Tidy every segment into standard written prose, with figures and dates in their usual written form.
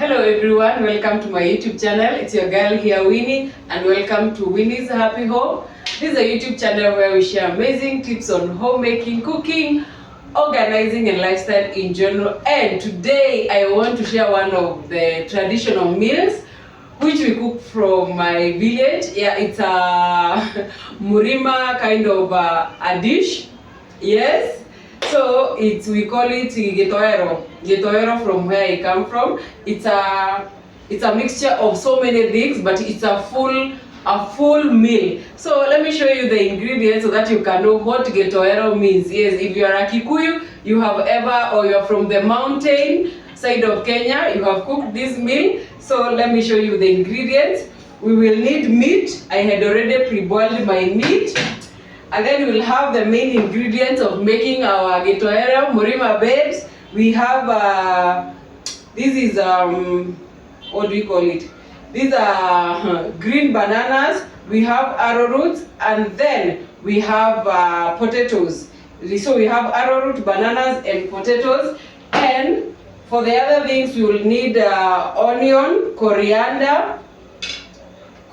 Hello everyone, welcome to my YouTube channel. It's your girl here, Winnie, and welcome to Winnie's Happy Home. This is a YouTube channel where we share amazing tips on homemaking, cooking, organizing, and lifestyle in general. And today I want to share one of the traditional meals which we cook from my village. Yeah, it's a murima kind of a dish. Yes. So we call it Gitowero. Gitowero from where I come from. It's a mixture of so many things, but it's a full meal. So let me show you the ingredients so that you can know what Gitowero means. Yes, if you are a Kikuyu, you are from the mountain side of Kenya, you have cooked this meal. So let me show you the ingredients. We will need meat. I had already pre-boiled my meat. And then we'll have the main ingredients of making our Gitowero Murima babes. We have this is what do we call it? These are green bananas. We have arrowroot, and then we have potatoes. So we have arrowroot, bananas, and potatoes. And for the other things, we will need onion, coriander,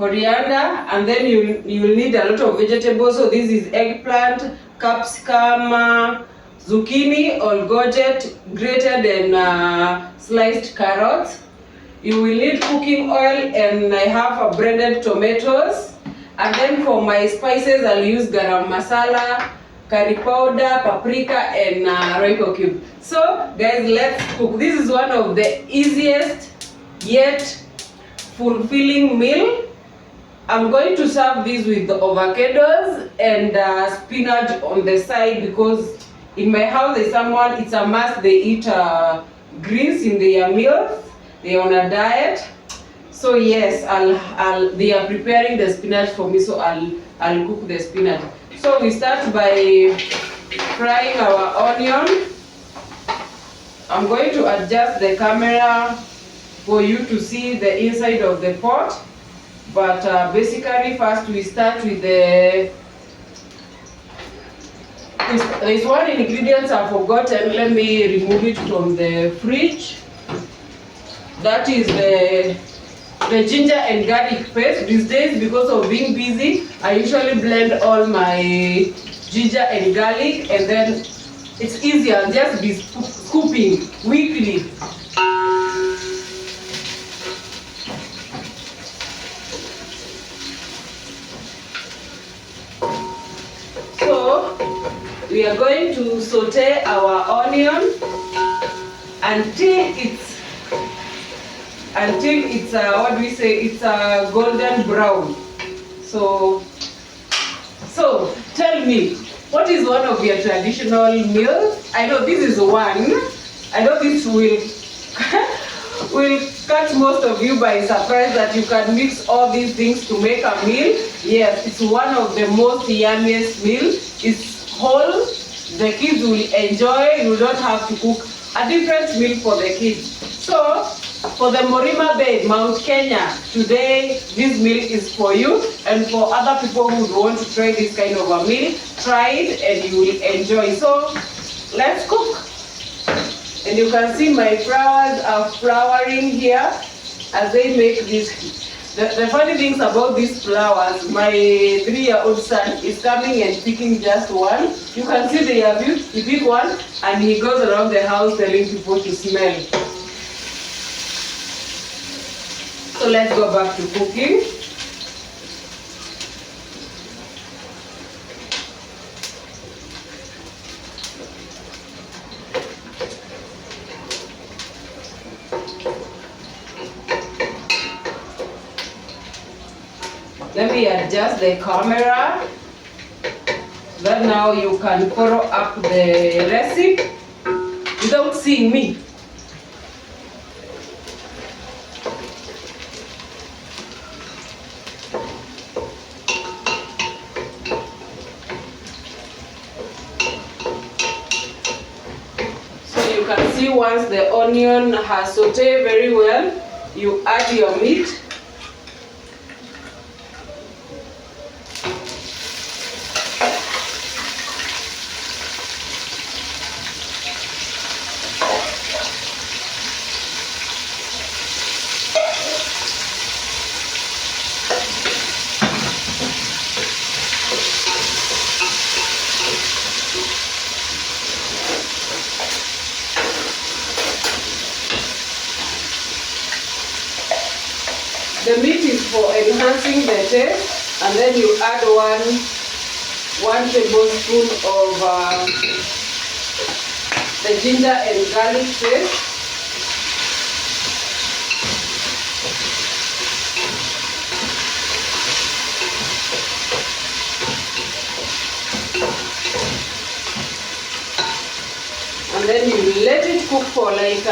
and then you will need a lot of vegetables. So this is eggplant, capsicum, zucchini or gojet, grated and sliced carrots. You will need cooking oil, and I have blended tomatoes. And then for my spices, I'll use garam masala, curry powder, paprika, and royco cube. So guys, let's cook. This is one of the easiest yet fulfilling meal. I'm going to serve this with the avocados and spinach on the side, because in my house it's a must. They eat greens in their meals. They're on a diet. So yes, they are preparing the spinach for me, so I'll cook the spinach. So we start by frying our onion. I'm going to adjust the camera for you to see the inside of the pot. But basically, first we start with there's one ingredient I've forgotten. Let me remove it from the fridge. That is the ginger and garlic paste. These days, because of being busy, I usually blend all my ginger and garlic, and then it's easier. I'll just be scooping weekly. We are going to saute our onion until it's what do we say? It's a golden brown. So tell me, what is one of your traditional meals? I know this is one. I know this will catch most of you by surprise that you can mix all these things to make a meal. Yes, it's one of the most yummiest meals. It's whole. The kids will enjoy. You don't have to cook a different meal for the kids. So for the Murima Bay, Mount Kenya, today this meal is for you, and for other people who want to try this kind of a meal, try it and you will enjoy. So let's cook. And you can see my flowers are flowering here as they make this. The funny things about these flowers, my 3-year-old son is coming and picking just one. You can see they are beautiful. He pick one and he goes around the house telling people to smell. So let's go back to cooking. Let me adjust the camera, that now you can follow up the recipe without seeing me. So you can see once the onion has sauteed very well, you add your meat. The meat is for enhancing the taste, and then you add one tablespoon of the ginger and garlic paste. And then you let it cook for like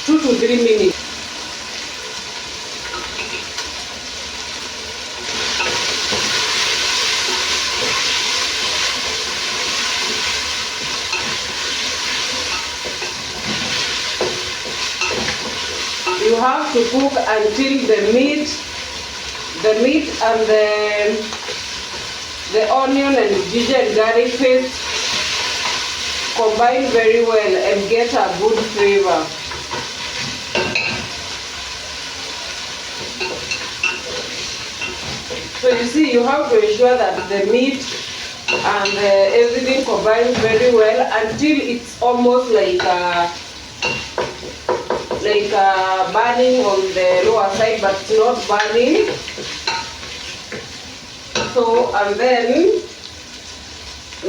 2 to 3 minutes. You have to cook until the meat and the onion and ginger and garlic paste combine very well and get a good flavor. So you see, you have to ensure that the meat and everything combines very well until it's almost like burning on the lower side, but it's not burning. So, and then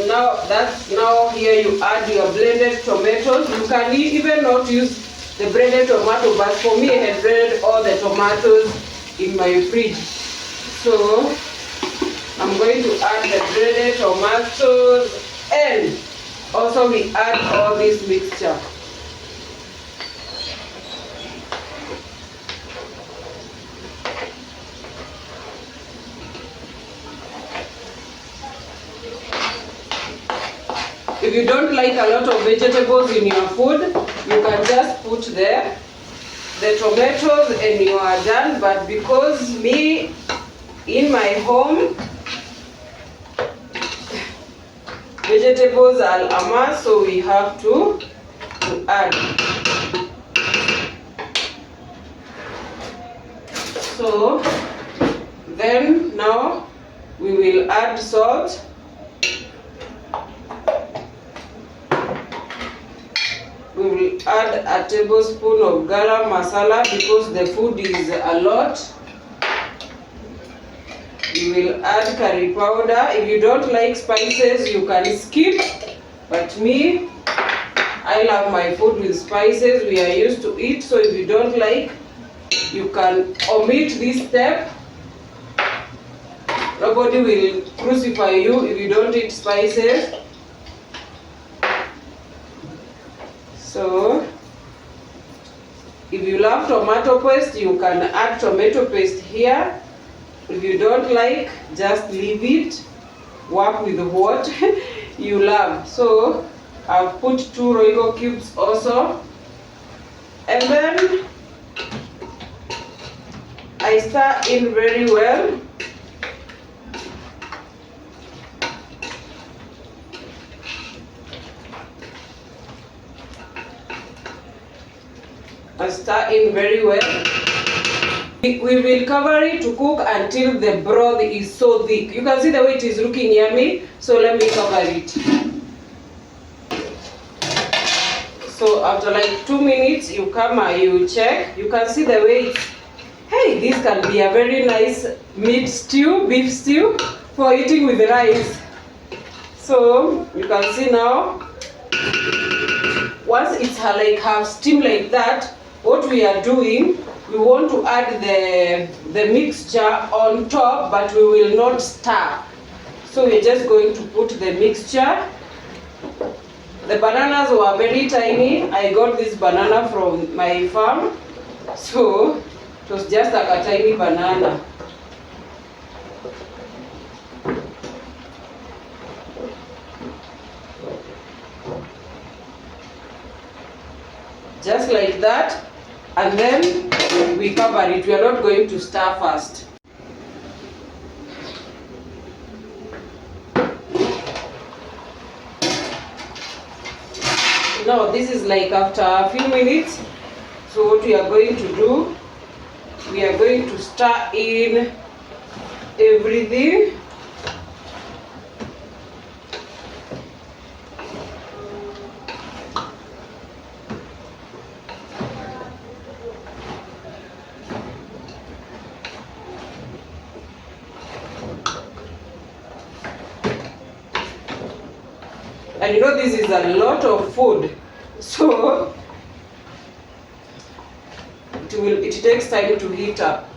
now here you add your blended tomatoes. You can even not use the blended tomato, but for me I had blended all the tomatoes in my fridge. So I'm going to add the blended tomatoes, and also we add all this mixture. If you don't like a lot of vegetables in your food, you can just put the tomatoes and you are done. But because me, in my home, vegetables are a must, so we have to add. So then now we will add salt. We will add a tablespoon of garam masala because the food is a lot. You will add curry powder. If you don't like spices, you can skip. But me, I love my food with spices. We are used to it. So if you don't like, you can omit this step. Nobody will crucify you if you don't eat spices. So, if you love tomato paste, you can add tomato paste here. If you don't like, just leave it. Work with what you love. So, I've put 2 Royco cubes also. And then, I stir in very well. Stir in very well. We will cover it to cook until the broth is so thick. You can see the way it is looking yummy. So let me cover it. So after like 2 minutes, you come and you check. You can see the way it's, hey, this can be a very nice meat stew, beef stew for eating with rice. So you can see now, once it's like half steam like that, what we are doing, we want to add the mixture on top, but we will not stir. So we're just going to put the mixture. The bananas were very tiny. I got this banana from my farm. So it was just like a tiny banana. Just like that. And then we cover it. We are not going to stir first. Now this is like after a few minutes. So what we are going to do, we are going to stir in everything. And you know this is a lot of food, so it takes time to heat up.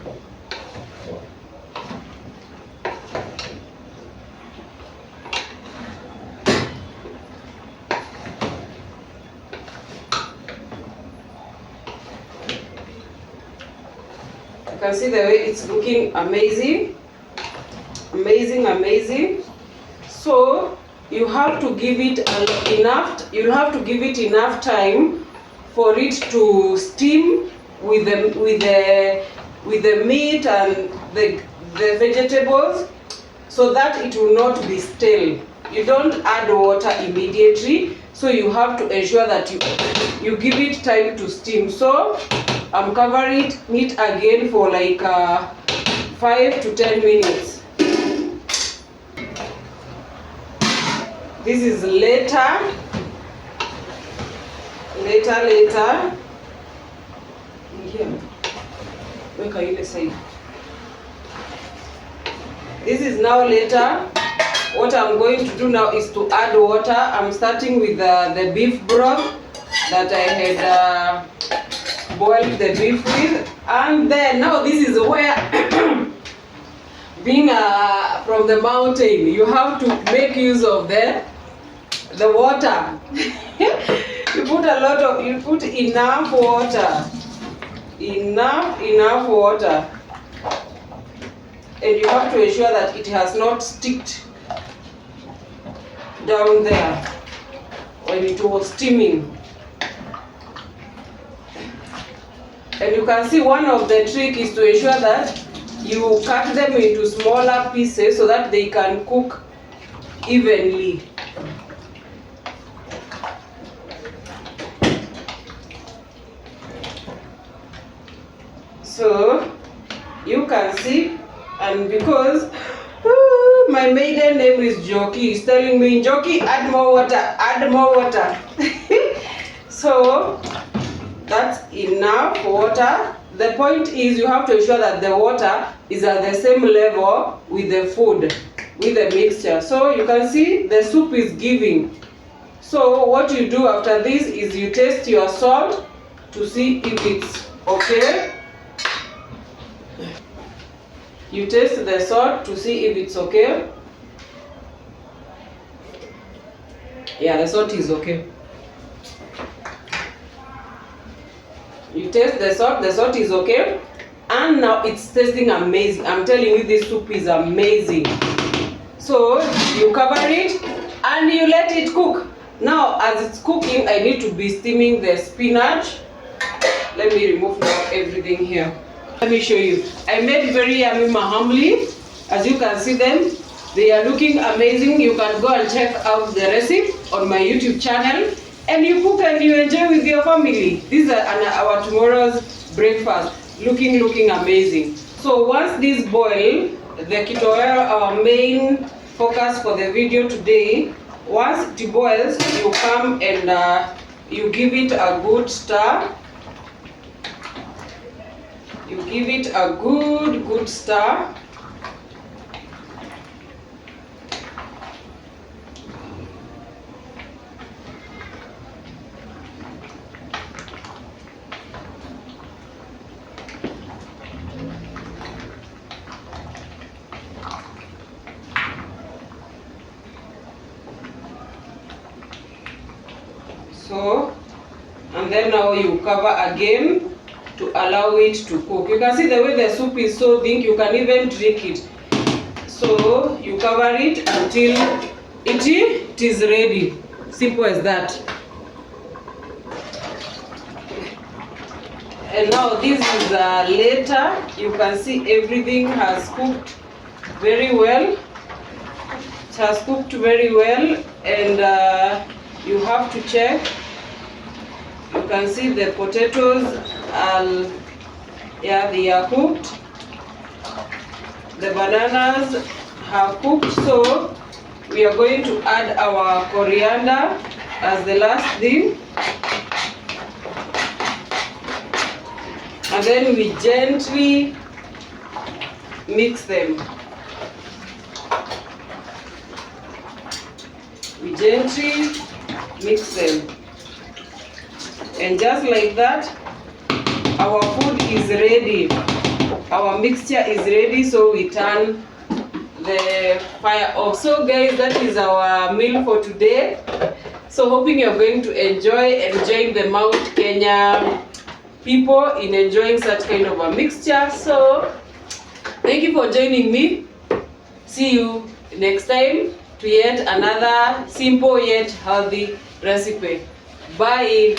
You can see the way it's looking amazing, amazing, amazing. So you have to give it enough. You'll have to give it enough time for it to steam with the meat and the vegetables, so that it will not be stale. You don't add water immediately, so you have to ensure that you give it time to steam. So I'm covering it again for like 5 to 10 minutes. This is later. Here. This is now later. What I'm going to do now is to add water. I'm starting with the beef broth that I had boiled the beef with, and then now this is where being from the mountain, you have to make use of the water. You put enough water, enough water, and you have to ensure that it has not sticked down there when it was steaming. And you can see one of the trick is to ensure that you cut them into smaller pieces so that they can cook evenly. So you can see, and because my maiden name is Joki, is telling me, Joki, add more water, add more water. So that's enough water. The point is you have to ensure that the water is at the same level with the food, with the mixture. So you can see the soup is giving. So what you do after this is you taste your salt to see if it's okay. You taste the salt to see if it's okay. Yeah, the salt is okay. You taste the salt is okay. And now it's tasting amazing. I'm telling you, this soup is amazing. So you cover it and you let it cook. Now as it's cooking, I need to be steaming the spinach. Let me remove now everything here. Let me show you. I made very yummy mahamri. As you can see them, they are looking amazing. You can go and check out the recipe on my YouTube channel, and you cook and you enjoy with your family. These are our tomorrow's breakfast. Looking amazing. So once this boil, the Gitowero, our main focus for the video today, once it boils, you come and you give it a good stir. You give it a good stir. So, and then now you cover again to allow it to cook. You can see the way the soup is so thick, you can even drink it. So you cover it until it is ready. Simple as that. And now this is later. You can see everything has cooked very well. It has cooked very well, and you have to check. You can see the potatoes. Yeah, they are cooked. The bananas have cooked, so we are going to add our coriander as the last thing, and then we gently mix them. We gently mix them. And just like that, our food is ready. Our mixture is ready, so we turn the fire off. So guys, that is our meal for today. So hoping you're going to enjoy and join the Mount Kenya people in enjoying such kind of a mixture. So thank you for joining me. See you next time to yet another simple yet healthy recipe. Bye.